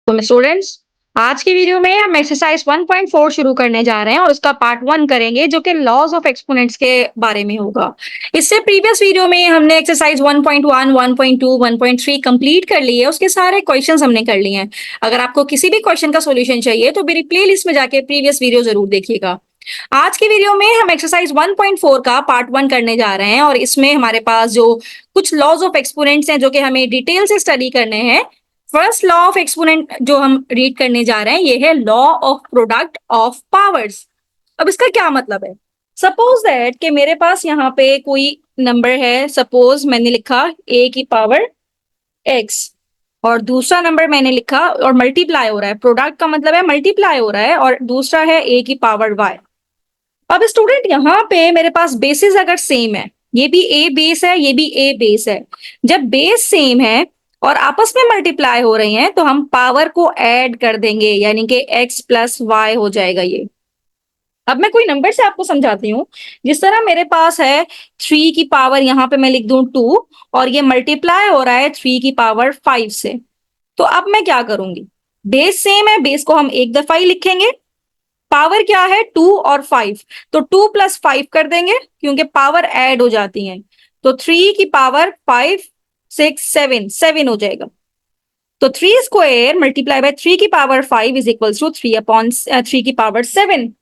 तो स्टूडेंट्स, आज की वीडियो में हम एक्सरसाइज 1.4 शुरू करने जा रहे हैं और उसका पार्ट 1 करेंगे जो कि लॉज ऑफ एक्सपोनेंट्स के बारे में होगा। इससे प्रीवियस वीडियो में हमने एक्सरसाइज 1.1, 1.2, 1.3 कंप्लीट कर ली है, उसके सारे क्वेश्चंस हमने कर लिए हैं। अगर आपको किसी भी क्वेश्चन का सॉल्यूशन चाहिए तो मेरी प्लेलिस्ट में जाके प्रीवियस वीडियो जरूर देखिएगा। आज की वीडियो में हम एक्सरसाइज 1.4 का पार्ट 1 करने जा रहे हैं और इसमें हमारे पास जो कुछ लॉज ऑफ एक्सपोनेंट्स हैं जो कि हमें डिटेल से स्टडी करने हैं। फर्स्ट लॉ ऑफ एक्सपोनेंट जो हम रीड करने जा रहे हैं ये है law of product of powers. अब इसका क्या मतलब है? सपोज दैट कि मेरे पास यहाँ पे कोई नंबर है, सपोज मैंने लिखा a की पावर x और दूसरा नंबर मैंने लिखा और मल्टीप्लाई हो रहा है, प्रोडक्ट का मतलब है मल्टीप्लाई हो रहा है, और दूसरा है a की पावर y। अब स्टूडेंट यहाँ पे मेरे पास बेसिस अगर सेम है, ये भी a बेस है, ये भी a बेस है, जब बेस सेम है और आपस में मल्टीप्लाई हो रही हैं तो हम पावर को ऐड कर देंगे, यानी कि x प्लस वाई हो जाएगा ये। अब मैं कोई नंबर से आपको समझाती हूँ। जिस तरह मेरे पास है 3 की पावर, यहाँ पे मैं लिख दूं 2 और ये मल्टीप्लाई हो रहा है 3 की पावर 5 से। तो अब मैं क्या करूंगी, बेस सेम है, बेस को हम एक दफा ही लिखेंगे, पावर क्या है 2 और 5, तो 2 प्लस 5 कर देंगे क्योंकि पावर ऐड हो जाती है। तो 3 की पावर 5, 6, 7, 7 हो जाएगा। तो 3 स्क्वायर मल्टीप्लाई बाय 3 की power 5 is equal to 3 upon 3 की पावर 7,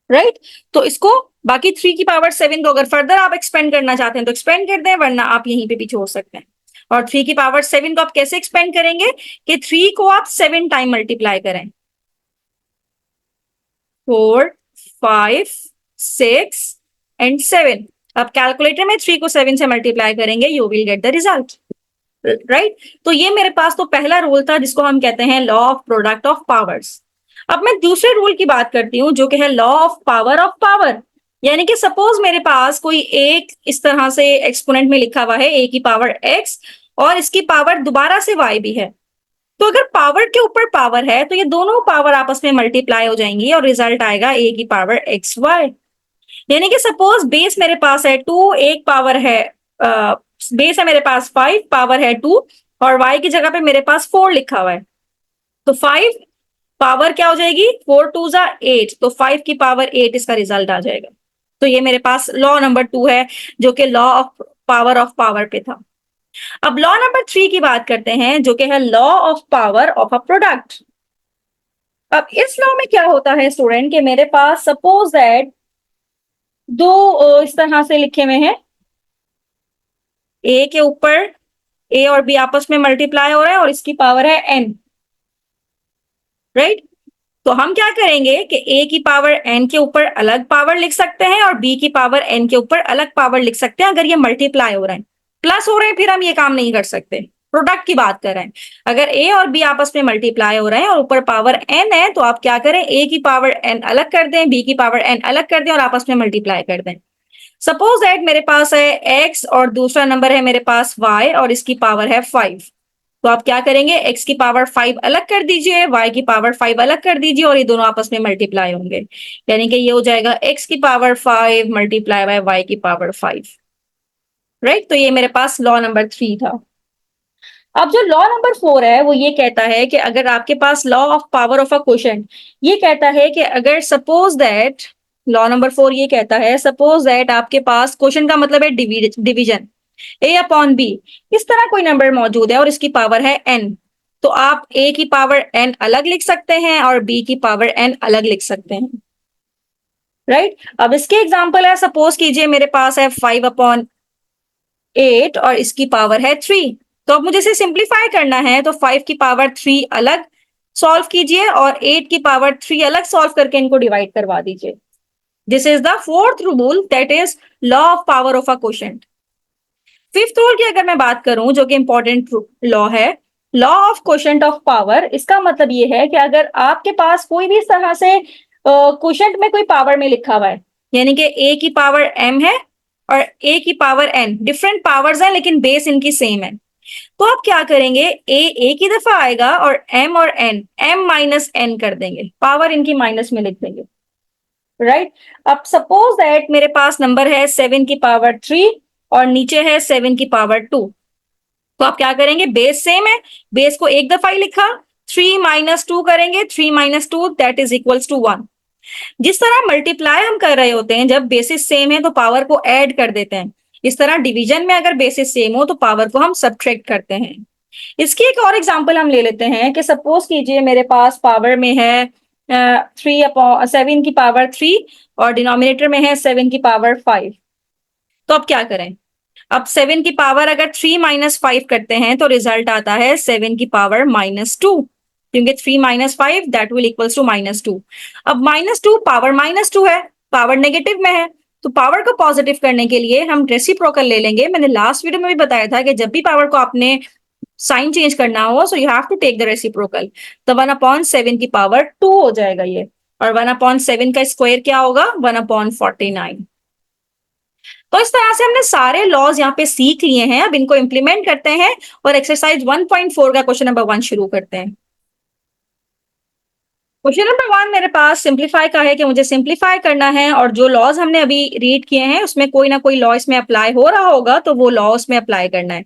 राइट। तो इसको बाकी 3 की पावर 7 को अगर फर्दर आप एक्सपेंड करना चाहते हैं तो एक्सपेंड कर दें, वरना आप यहीं पे भी छोड़ सकते हैं। और 3 की पावर 7 को आप कैसे एक्सपेंड करेंगे कि 3 को आप 7 टाइम मल्टीप्लाई करें, 4, 5, 6 एंड 7। अब कैलकुलेटर में 3 को 7 से मल्टीप्लाई करेंगे, you will get the result, right. तो ये मेरे पास तो पहला रूल था जिसको हम कहते हैं law of product of powers. अब मैं दूसरे रूल की बात करती हूँ जो कि है लॉ ऑफ पावर। यानी कि सपोज मेरे पास कोई एक इस तरह से एक्सपोनेंट में लिखा हुआ है a की पावर x और इसकी पावर दोबारा से y भी है। तो अगर पावर के ऊपर पावर है तो ये दोनों पावर आपस में मल्टीप्लाई हो जाएंगी और रिजल्ट आएगा a की पावर एक्स वाई। यानी कि सपोज बेस मेरे पास है 2, एक पावर है बेस है मेरे पास 5, पावर है 2 और y की जगह पे मेरे पास 4 लिखा हुआ है। तो 5 पावर क्या हो जाएगी, 4 2 जा 8, तो 5 की पावर 8 इसका रिजल्ट आ जाएगा। तो ये मेरे पास लॉ नंबर 2 है जो कि लॉ ऑफ पावर पे था। अब लॉ नंबर 3 की बात करते हैं जो कि है law of power of a product. अब इस लॉ में क्या होता है स्टूडेंट कि मेरे पास सपोज दैट दो इस तरह से लिखे हुए हैं, ए के ऊपर ए और बी आपस में मल्टीप्लाई हो रहा है और इसकी पावर है एन, राइट। तो हम क्या करेंगे कि ए की पावर एन के ऊपर अलग पावर लिख सकते हैं और बी की पावर एन के ऊपर अलग पावर लिख सकते हैं। अगर ये मल्टीप्लाई हो रहे हैं, प्लस हो रहे हैं, फिर हम ये काम नहीं कर सकते। प्रोडक्ट की बात कर रहे हैं, अगर ए और बी आपस में मल्टीप्लाई हो रहे हैं और ऊपर पावर एन है तो आप क्या करें, ए की पावर एन अलग कर दें, बी की पावर एन अलग कर दें और आपस में मल्टीप्लाई कर दें। सपोज दैट मेरे पास है एक्स और दूसरा नंबर है मेरे पास वाई और इसकी पावर है 5। तो आप क्या करेंगे, x की पावर 5 अलग कर दीजिए, y की पावर 5 अलग कर दीजिए और ये दोनों आपस में मल्टीप्लाई होंगे। यानी कि ये हो जाएगा x की पावर 5 मल्टीप्लाई बाय y की पावर 5, राइट। तो ये मेरे पास लॉ नंबर 3 था। अब जो लॉ नंबर 4 है वो ये कहता है कि अगर आपके पास law of power of a quotient, ये कहता है कि अगर सपोज दैट लॉ नंबर 4 ये कहता है सपोज दैट आपके पास क्वोशंट का मतलब है डिवीजन, ए अपॉन बी, इस तरह कोई नंबर मौजूद है और इसकी पावर है एन, तो आप ए की पावर एन अलग लिख सकते हैं और बी की पावर एन अलग लिख सकते हैं, राइट। अब इसके एग्जांपल है, सपोज कीजिए मेरे पास है 5/8 और इसकी पावर है 3। तो अब मुझे इसे सिंप्लीफाई करना है तो 5 की पावर 3 अलग सॉल्व कीजिए और 8 की पावर 3 अलग सॉल्व करके इनको डिवाइड करवा दीजिए। This is the fourth rule, that is law of power of a quotient. Fifth rule की अगर मैं बात करूं जो कि इंपॉर्टेंट लॉ है, law of quotient of power, इसका मतलब ये है कि अगर आपके पास कोई भी इस तरह से क्वोशंट में कोई पावर में लिखा हुआ है, यानी कि ए की पावर एम है और ए की पावर एन, डिफरेंट पावर्स हैं लेकिन बेस इनकी सेम है, तो आप क्या करेंगे, ए की दफा आएगा और एन एम माइनस एन कर देंगे, पावर इनकी माइनस में लिख देंगे, राइट। अब सपोज दैट मेरे पास नंबर है 7 की पावर 3 और नीचे है 7 की पावर 2। तो आप क्या करेंगे, बेस सेम है, बेस को एक दफा ही लिखा, 3 माइनस 2 करेंगे, 3 minus 2 that is equals to 1। जिस तरह मल्टीप्लाई हम कर रहे होते हैं जब बेसिस सेम है तो पावर को ऐड कर देते हैं, इस तरह डिवीजन में अगर बेसिस सेम हो तो पावर को हम सब्ट्रैक्ट करते हैं। इसकी एक और एग्जांपल हम ले लेते हैं कि सपोज कीजिए मेरे पास पावर में है 7 की पावर 3 और डिनोमिनेटर में है 7 की पावर 5। तो अब क्या करें, अब 7 की पावर अगर 3 माइनस 5 करते हैं तो रिजल्ट आता है 7 की पावर -2, क्योंकि 3 minus 5 that will equals to -2। अब -2 पावर -2 है, पावर नेगेटिव में है, तो पावर को पॉजिटिव करने के लिए हम रेसिप्रोकल ले लेंगे। मैंने लास्ट वीडियो में भी बताया था कि जब भी पावर को आपने साइन चेंज करना हो so you have to take the reciprocal. तो 1/7 की पावर 2 हो जाएगा ये, और 1/7 का स्क्वायर क्या होगा, 1/49। तो इस तरह से हमने सारे लॉज यहाँ पे सीख लिए हैं, अब इनको इंप्लीमेंट करते हैं और एक्सरसाइज 1.4 का क्वेश्चन नंबर 1 शुरू करते हैं। क्वेश्चन नंबर 1 मेरे पास सिंप्लीफाई का है कि मुझे सिंप्लीफाई करना है और जो लॉज हमने अभी रीड किए हैं उसमें कोई ना कोई लॉ इसमें अप्लाई हो रहा होगा, तो वो लॉ उसमें अप्लाई करना है।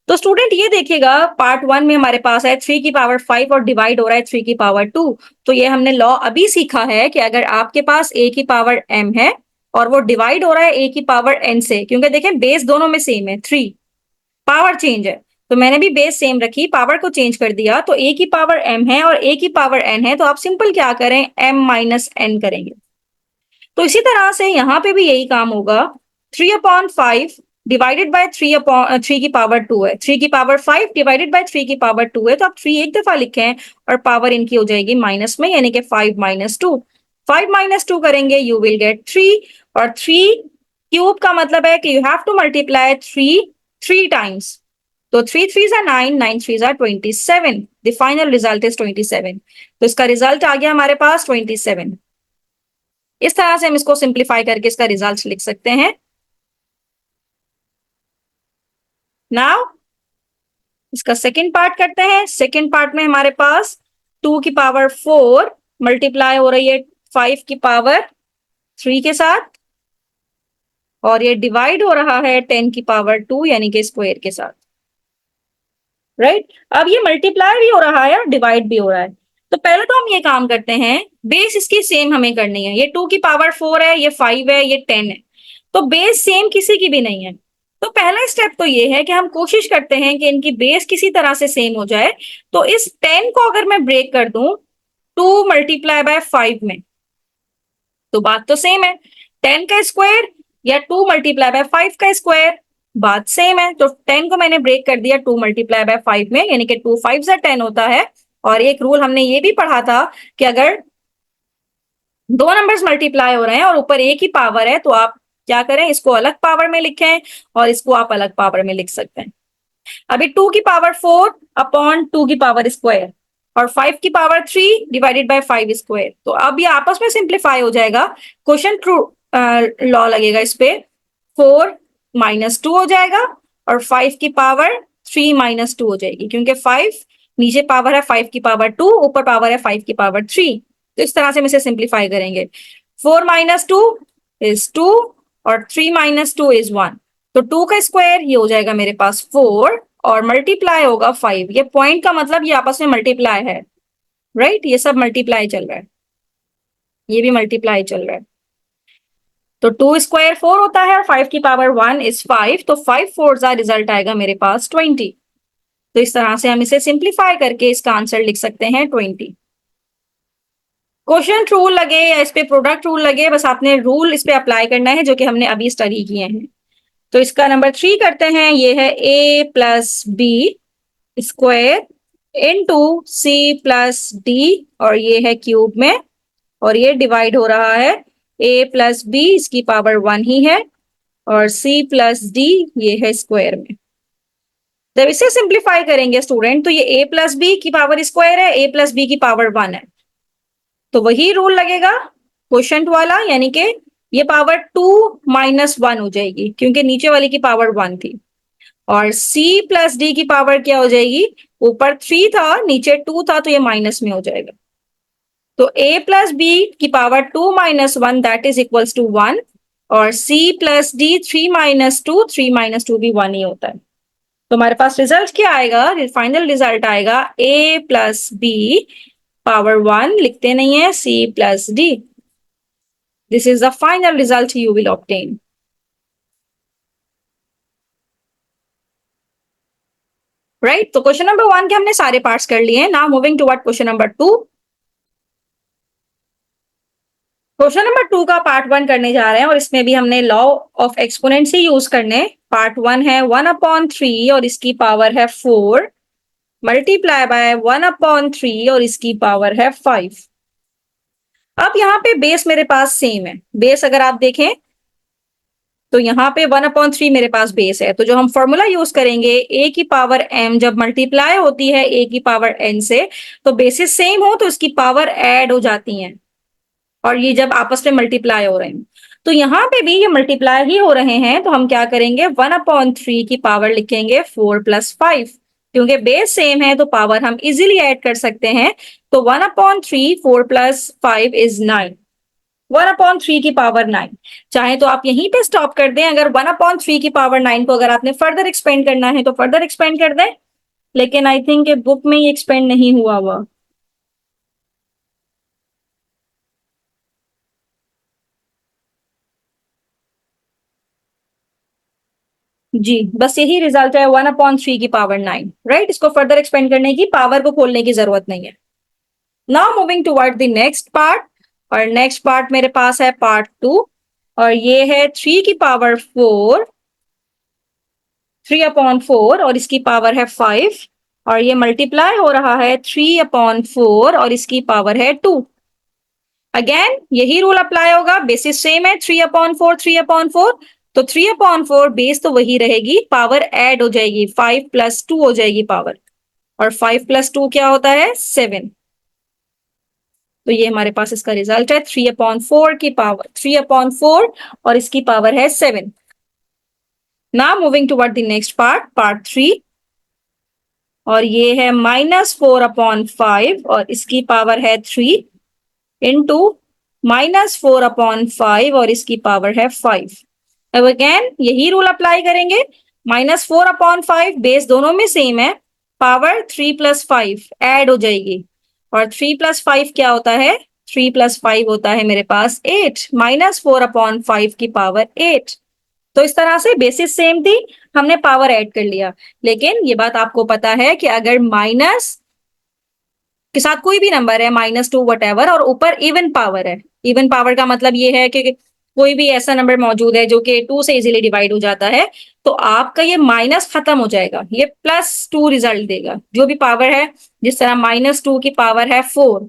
तो स्टूडेंट ये देखिएगा, पार्ट 1 में हमारे पास है 3 की पावर 5 और डिवाइड हो रहा है 3 की पावर 2। तो ये हमने लॉ अभी सीखा है कि अगर आपके पास a की पावर m है और वो डिवाइड हो रहा है a की पावर n से, क्योंकि देखें बेस दोनों में सेम है, 3 पावर चेंज है, तो मैंने भी बेस सेम रखी, पावर को चेंज कर दिया, तो a की पावर m है और a की पावर n है, तो आप सिंपल क्या करें, m माइनस n करेंगे। तो इसी तरह से यहाँ पे भी यही काम होगा, 3/5 डिवाइडेड बाय 3 की पावर 2 है, 3 की पावर 5 डिवाइडेड बाय 3 की पावर 2 है, तो आप 3 एक दफा लिखें और पावर इनकी हो जाएगी माइनस में, यानी कि 5 - 2। 5 - 2 करेंगे यू विल गेट 3, और 3 क्यूब का मतलब है कि you have to multiply 3 times. तो 3 3s are 9, 9 3s are 27, the final result is 27। तो इसका रिजल्ट आ गया हमारे पास 27। इस तरह से हम इसको सिंप्लीफाई करके इसका रिजल्ट लिख सकते हैं। नाउ इसका सेकंड पार्ट करते हैं। सेकंड पार्ट में हमारे पास 2 की पावर 4 मल्टीप्लाई हो रही है 5 की पावर 3 के साथ, और ये डिवाइड हो रहा है 10 की पावर 2 यानी कि स्क्वायर के साथ, राइट। अब ये मल्टीप्लाई भी हो रहा है और डिवाइड भी हो रहा है। तो पहले तो हम ये काम करते हैं, बेस इसकी सेम हमें करनी है, ये 2 की पावर 4 है, ये 5 है, ये 10 है, तो बेस सेम किसी की भी नहीं है। तो पहला स्टेप तो ये है कि हम कोशिश करते हैं कि इनकी बेस किसी तरह से सेम हो जाए। तो इस 10 को अगर मैं ब्रेक कर दूं 2 मल्टीप्लाई बाय 5 में, तो बात तो सेम है, 10 का स्क्वायर या 2 मल्टीप्लाई बाय 5 का स्क्वायर, बात सेम है। तो 10 को मैंने ब्रेक कर दिया 2 मल्टीप्लाई बाय 5 में, यानी कि 2 5 10 होता है। और एक रूल हमने ये भी पढ़ा था कि अगर दो नंबर्स मल्टीप्लाई हो रहे हैं और ऊपर एक ही पावर है तो आप क्या करें, इसको अलग पावर में लिखें और इसको आप अलग पावर में लिख सकते हैं। अभी 2 की पावर 4 अपॉन 2 की पावर स्क्वायर और 5 की पावर 3 डिवाइडेड बाय 5 स्क्वायर, तो अब ये आपस में सिंप्लीफाई हो जाएगा। क्वेश्चन ट्रू लॉ लगेगा इस पे, 4 - 2 हो जाएगा और 5 की पावर 3 - 2 हो जाएगी, क्योंकि 5 नीचे पावर है 5 की पावर 2, ऊपर पावर है 5 की पावर 3। तो इस तरह से हम इसे सिंप्लीफाई करेंगे। 4 - 2 इज 2 और 3 - 2 इज 1। तो 2 का स्क्वायर ये हो जाएगा मेरे पास 4 और मल्टीप्लाई होगा 5। ये पॉइंट का मतलब ये आपस में मल्टीप्लाई है, राइट, ये सब मल्टीप्लाई चल रहा है, ये भी मल्टीप्लाई चल रहा है। तो 2 स्क्वायर 4 होता है और 5 की पावर 1 इज 5, तो 5 4 का रिजल्ट आएगा मेरे पास 20। तो इस तरह से हम इसे सिंप्लीफाई करके इसका आंसर लिख सकते हैं 20। क्वेश्चन रूल लगे या इस पे प्रोडक्ट रूल लगे, बस आपने रूल इस पे अप्लाई करना है जो कि हमने अभी स्टडी किए हैं। तो इसका नंबर 3 करते हैं, ये है a plus B square into c plus D, और ये है क्यूब में, और ये डिवाइड हो रहा है a प्लस बी, इसकी पावर 1 ही है, और c प्लस डी ये है स्क्वायर में। जब इसे सिंप्लीफाई करेंगे स्टूडेंट तो ये a प्लस बी की पावर स्क्वायर है, a प्लस बी की पावर 1 है, तो वही रूल लगेगा क्वोशंट वाला, यानी कि ये पावर 2 - 1 हो जाएगी क्योंकि नीचे वाली की पावर 1 थी, और c प्लस डी की पावर क्या हो जाएगी, ऊपर 3 था नीचे 2 था, तो ये माइनस में हो जाएगा। तो a प्लस बी की power 2 - 1 that is equals to 1, और c प्लस डी 3 - 2, 3 - 2 भी 1 ही होता है। तो हमारे पास रिजल्ट क्या आएगा, फाइनल रिजल्ट आएगा a प्लस बी पावर 1, लिखते नहीं है, c plus d। This is the final result you will obtain. Right, तो क्वेश्चन नंबर 1 के हमने सारे पार्ट्स कर लिए हैं। Now moving toward question number 2। Question number 2 का पार्ट 1 करने जा रहे हैं और इसमें भी हमने law of exponents he use करने। पार्ट 1 है 1/3 और इसकी पावर है 4 मल्टीप्लाई बाय 1/3 और इसकी पावर है 5। अब यहाँ पे बेस मेरे पास सेम है। बेस अगर आप देखें तो यहाँ पे 1/3 मेरे पास बेस है, तो जो हम फॉर्मूला यूज करेंगे a की पावर m जब मल्टीप्लाई होती है a की पावर n से, तो बेसिस सेम हो तो इसकी पावर ऐड हो जाती हैं और ये जब आपस में मल्टीप्लाई हो रहे हैं, तो यहाँ पे भी ये मल्टीप्लाई ही हो रहे हैं, तो हम क्या करेंगे 1/3 की पावर लिखेंगे 4 + 5। क्योंकि बेस सेम है तो पावर हम इजीली ऐड कर सकते हैं। तो 1/3 4 + 5 इज 9। 1/3 की पावर 9। चाहे तो आप यहीं पे स्टॉप कर दें, अगर 1/3 की पावर 9 को अगर आपने फर्दर एक्सपेंड करना है तो फर्दर एक्सपेंड कर दें, लेकिन आई थिंक बुक में ये एक्सपेंड नहीं हुआ हुआ। जी, बस यही रिजल्ट है 1/3 की पावर 9। राइट, इसको फर्दर एक्सपेंड करने की, पावर को खोलने की जरूरत नहीं है। Now moving toward the next part, और नेक्स्ट पार्ट मेरे पास है पार्ट 2 और ये है 3 की पावर 4, 3/4 और इसकी पावर है 5 और ये मल्टीप्लाई हो रहा है 3/4 और इसकी पावर है 2। अगेन यही रूल अप्लाई होगा, बेसिस सेम है 3/4 3/4, तो 3/4 बेस तो वही रहेगी, पावर ऐड हो जाएगी, 5 + 2 हो जाएगी पावर, और 5 + 2 क्या होता है 7। तो ये हमारे पास इसका रिजल्ट है 3/4 की पावर 3/4 और इसकी पावर है 7। Now moving toward the next part, part 3, और ये है -4/5 और इसकी पावर है 3 इंटू -4/5 और इसकी पावर है 5। अब अगेन यही रूल अप्लाई करेंगे, -4/5 बेस दोनों में सेम है, पावर 3 + 5 ऐड हो जाएगी, और 3 + 5 क्या होता है, 3 + 5 होता है मेरे पास 8, -4/5 की पावर 8। तो इस तरह से बेसिस सेम थी, हमने पावर ऐड कर लिया। लेकिन ये बात आपको पता है कि अगर माइनस के साथ कोई भी नंबर है, -2 वटेवर, और ऊपर इवन पावर है, इवन पावर का मतलब ये है कि कोई भी ऐसा नंबर मौजूद है जो कि 2 से इजीली डिवाइड हो जाता है, तो आपका ये माइनस खत्म हो जाएगा, ये +2 रिजल्ट देगा। जो भी पावर है, जिस तरह -2 की पावर है 4,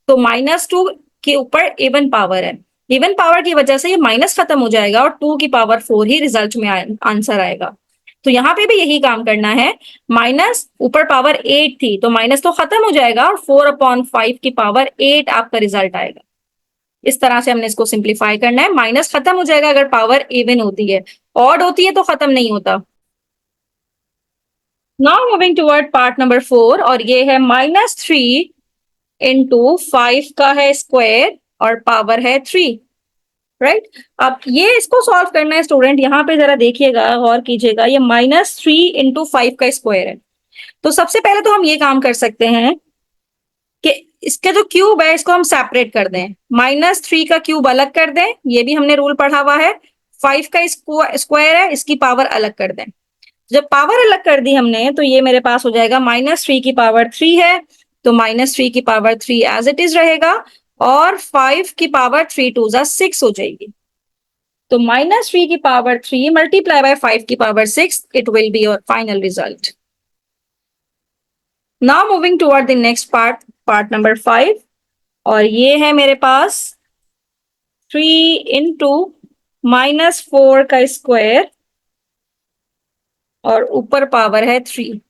तो -2 के ऊपर इवन पावर है, इवन पावर की वजह से ये माइनस खत्म हो जाएगा और 2 की पावर 4 ही रिजल्ट में आंसर आएगा। तो यहाँ पे भी यही काम करना है, माइनस ऊपर पावर 8 थी तो माइनस तो खत्म हो जाएगा और 4/5 की पावर 8 आपका रिजल्ट आएगा। इस तरह से हमने इसको सिंप्लीफाई करना है, माइनस खत्म हो जाएगा अगर पावर इवन होती है, ऑड होती है तो खत्म नहीं होता। Now moving toward part number 4, और ये है -3 इंटू 5 का है स्क्वायर और पावर है 3। राइट, अब ये इसको सॉल्व करना है स्टूडेंट, यहाँ पे जरा देखिएगा, गौर कीजिएगा, ये -3 इंटू 5 का स्क्वायर है। तो सबसे पहले तो हम ये काम कर सकते हैं कि इसका जो क्यूब है इसको हम सेपरेट कर दें, -3 का क्यूब अलग कर दें, ये भी हमने रूल पढ़ा हुआ है। 5 का स्क्वायर है, इसकी पावर अलग कर दें। जब पावर अलग कर दी हमने तो ये मेरे पास हो जाएगा -3 की पावर 3 है, तो -3 की पावर 3 एज इट इज रहेगा, और 5 की पावर 3 2 जा 6 हो जाएगी। तो -3 की पावर 3 मल्टीप्लाई बाय 5 की power 6, it will be your final result. Now moving toward the next part, part number 5, और ये है मेरे पास 3 इंटू -4 का स्क्वायर और ऊपर पावर है 3।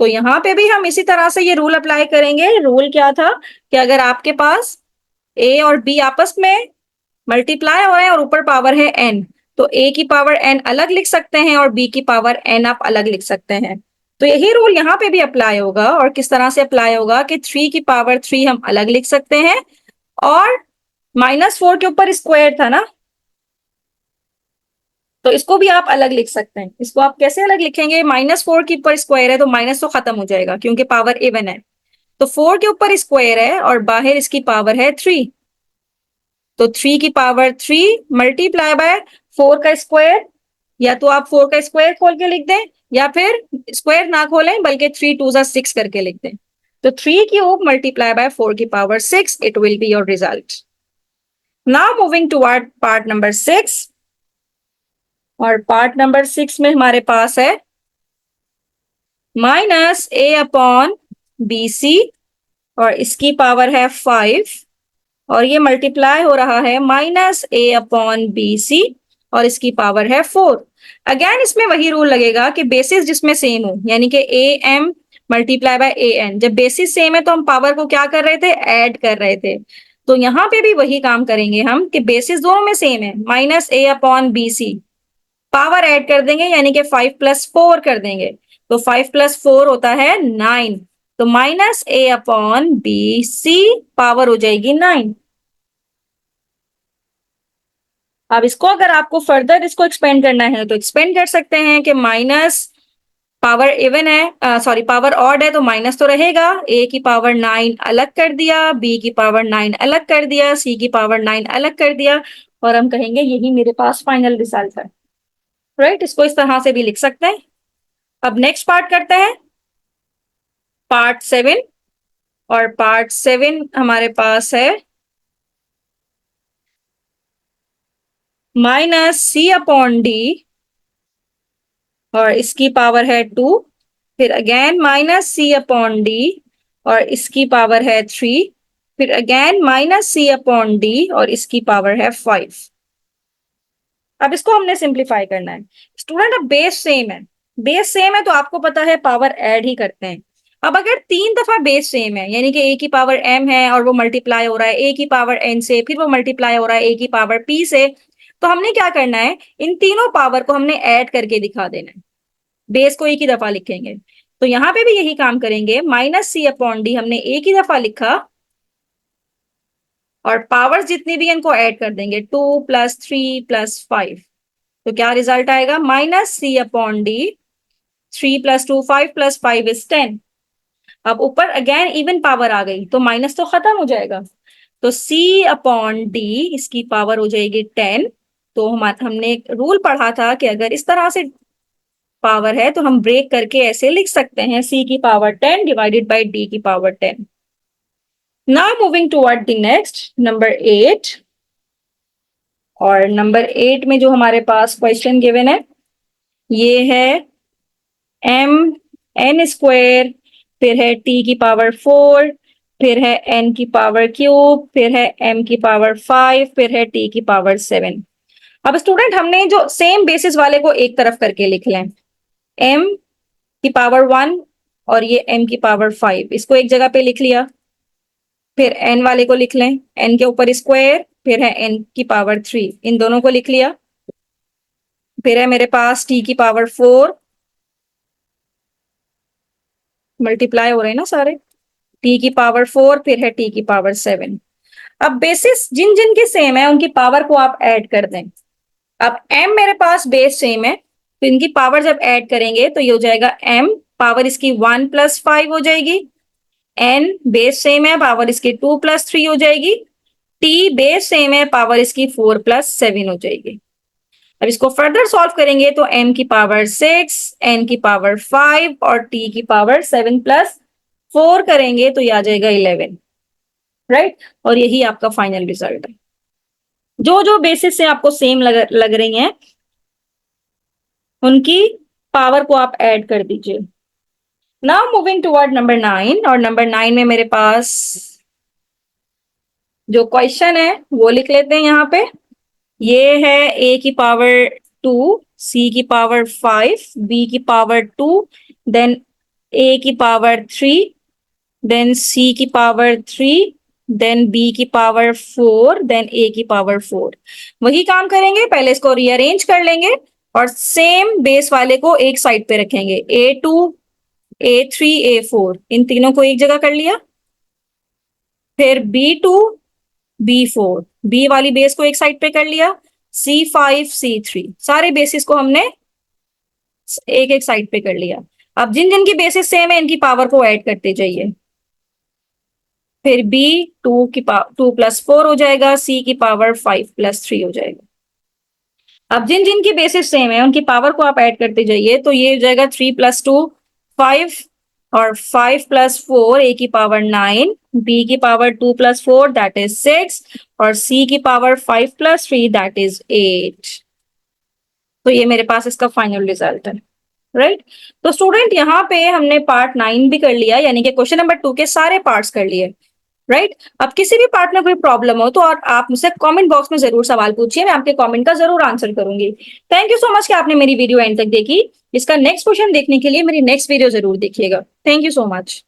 तो यहां पे भी हम इसी तरह से ये रूल अप्लाई करेंगे। रूल क्या था कि अगर आपके पास a और b आपस में मल्टीप्लाई हो रहे हैं और ऊपर पावर है n, तो a की पावर n अलग लिख सकते हैं और b की पावर n आप अलग लिख सकते हैं। तो यही रूल यहाँ पे भी अप्लाई होगा, और किस तरह से अप्लाई होगा कि 3 की पावर 3 हम अलग लिख सकते हैं, और -4 के ऊपर स्क्वायर था ना, तो इसको भी आप अलग लिख सकते हैं। इसको आप कैसे अलग लिखेंगे, -4 के ऊपर स्क्वायर है तो माइनस तो खत्म हो जाएगा क्योंकि पावर इवन है। तो 4 के ऊपर स्क्वायर है और बाहर इसकी पावर है 3, तो 3 की पावर 3 मल्टीप्लाई बाय 4 का स्क्वायर, या तो आप 4 का स्क्वायर खोल के लिख दें या फिर स्क्वायर ना खोलें बल्कि 3 2 जा 6 करके लिख दें। तो 3 क्यूब मल्टीप्लाई बाय 4 की power 6, it will be your result. Now moving toward part number 6, और पार्ट नंबर 6 में हमारे पास है -a/bc और इसकी पावर है 5, और ये मल्टीप्लाई हो रहा है -a/bc और इसकी पावर है 4। अगेन इसमें वही रूल लगेगा कि बेसिस जिसमें सेम हो, यानी कि am मल्टीप्लाई बाय an। जब बेसिस सेम है तो हम पावर को क्या कर रहे थे, ऐड कर रहे थे। तो यहाँ पे भी वही काम करेंगे हम कि बेसिस दोनों में सेम है, -a/bc पावर ऐड कर देंगे यानी कि 5 + 4 कर देंगे। तो 5 + 4 होता है 9, तो -a/bc पावर हो जाएगी 9। अब इसको अगर आपको फर्दर इसको एक्सपेंड करना है तो एक्सपेंड कर सकते हैं कि माइनस पावर इवन है, सॉरी पावर ऑड है तो माइनस तो रहेगा, a की पावर 9 अलग कर दिया, b की पावर 9 अलग कर दिया, c की पावर 9 अलग कर दिया, और हम कहेंगे यही मेरे पास फाइनल रिजल्ट है। राइट, इसको इस तरह से भी लिख सकते हैं। अब नेक्स्ट पार्ट करते हैं, पार्ट 7, और पार्ट 7 हमारे पास है -c/d और इसकी पावर है 2, फिर अगेन -c/d और इसकी पावर है 3, फिर अगेन -c/d और इसकी पावर है 5। अब इसको हमने सिंप्लीफाई करना है। स्टूडेंट अब बेस सेम है, बेस सेम है तो आपको पता है पावर ऐड ही करते हैं। अब अगर 3 दफा बेस सेम है यानी कि a की पावर m है और वो मल्टीप्लाई हो रहा है a की पावर n से, फिर वो मल्टीप्लाई हो रहा है a की पावर p से, तो हमने क्या करना है, इन तीनों पावर को हमने ऐड करके दिखा देना है। बेस को एक ही दफा लिखेंगे, तो यहाँ पे भी यही काम करेंगे। -c/d हमने एक ही दफा लिखा और पावर्स जितनी भी इनको ऐड कर देंगे, 2 + 3 + 5, तो क्या रिजल्ट आएगा, -c/d 3 + 2 5 + 5 is 10। अब ऊपर अगेन इवन पावर आ गई तो माइनस तो खत्म हो जाएगा, तो c/d इसकी पावर हो जाएगी 10। तो हमने एक रूल पढ़ा था कि अगर इस तरह से पावर है तो हम ब्रेक करके ऐसे लिख सकते हैं, c की पावर 10 डिवाइडेड बाय d की power 10। Now moving toward the next number 8, और नंबर 8 में जो हमारे पास क्वेश्चन गिवन है ये है mn², फिर है t की पावर 4, फिर है n की पावर क्यूब, फिर है m की पावर 5, फिर है t की पावर 7। अब स्टूडेंट हमने जो सेम बेसिस वाले को एक तरफ करके लिख लें, m की पावर 1 और ये m की पावर 5, इसको एक जगह पे लिख लिया। फिर n वाले को लिख लें, n के ऊपर स्क्वायर, फिर है n की पावर 3, इन दोनों को लिख लिया। फिर है मेरे पास t की पावर 4, मल्टीप्लाई हो रहे हैं ना सारे, t की पावर 4, फिर है t की पावर 7। अब बेसिस जिन जिन के सेम है उनकी पावर को आप ऐड कर दें। अब m मेरे पास बेस सेम है तो इनकी पावर जब ऐड करेंगे तो ये हो जाएगा m पावर इसकी 1 + 5 हो जाएगी, n बेस सेम है पावर इसकी 2 + 3 हो जाएगी, t बेस सेम है पावर इसकी 4 + 7 हो जाएगी। अब इसको फर्दर सॉल्व करेंगे तो m की पावर 6, n की पावर 5 और t की पावर 7 + 4 करेंगे तो ये आ जाएगा 11। राइट, और यही आपका फाइनल रिजल्ट है। जो जो बेसिस से आपको सेम लग रही हैं उनकी पावर को आप ऐड कर दीजिए। नाउ मूविंग टुवर्ड नंबर 9, और नंबर 9 में मेरे पास जो क्वेश्चन है वो लिख लेते हैं यहाँ पे। ये है a की पावर 2, c की पावर 5, b की पावर 2, देन a की पावर 3, देन c की पावर 3, देन b की पावर 4, देन a की पावर 4। वही काम करेंगे, पहले इसको रीअरेंज कर लेंगे और सेम बेस वाले को एक साइड पे रखेंगे, a2 a3 a4 इन तीनों को एक जगह कर लिया। फिर b2 b4 b वाली बेस को एक साइड पे कर लिया, C5 C3 सारे बेसिस को हमने एक एक साइड पे कर लिया। अब जिन जिन की बेसिस सेम है इनकी पावर को ऐड करते जाइए। फिर B 2 + 4 हो जाएगा, C की पावर 5 + 3 हो जाएगा। अब जिन जिन की बेसिस सेम है उनकी पावर को आप ऐड करते जाइए, तो ये हो जाएगा 3 + 2 5 और 5 + 4 A की पावर 9, B की पावर 2 + 4 दैट इज 6 और C की पावर 5 + 3 दैट इज 8। तो ये मेरे पास इसका फाइनल रिजल्ट है, राइट। तो स्टूडेंट यहाँ पे हमने पार्ट 9 भी कर लिया, यानी कि क्वेश्चन नंबर 2 के सारे पार्ट्स कर लिए, राइट। अब किसी भी पार्ट में कोई प्रॉब्लम हो तो और आप मुझसे कमेंट बॉक्स में जरूर सवाल पूछिए, मैं आपके कमेंट का जरूर आंसर करूंगी। थैंक यू सो मच कि आपने मेरी वीडियो एंड तक देखी। इसका नेक्स्ट क्वेश्चन देखने के लिए मेरी नेक्स्ट वीडियो जरूर देखिएगा। Thank you so much.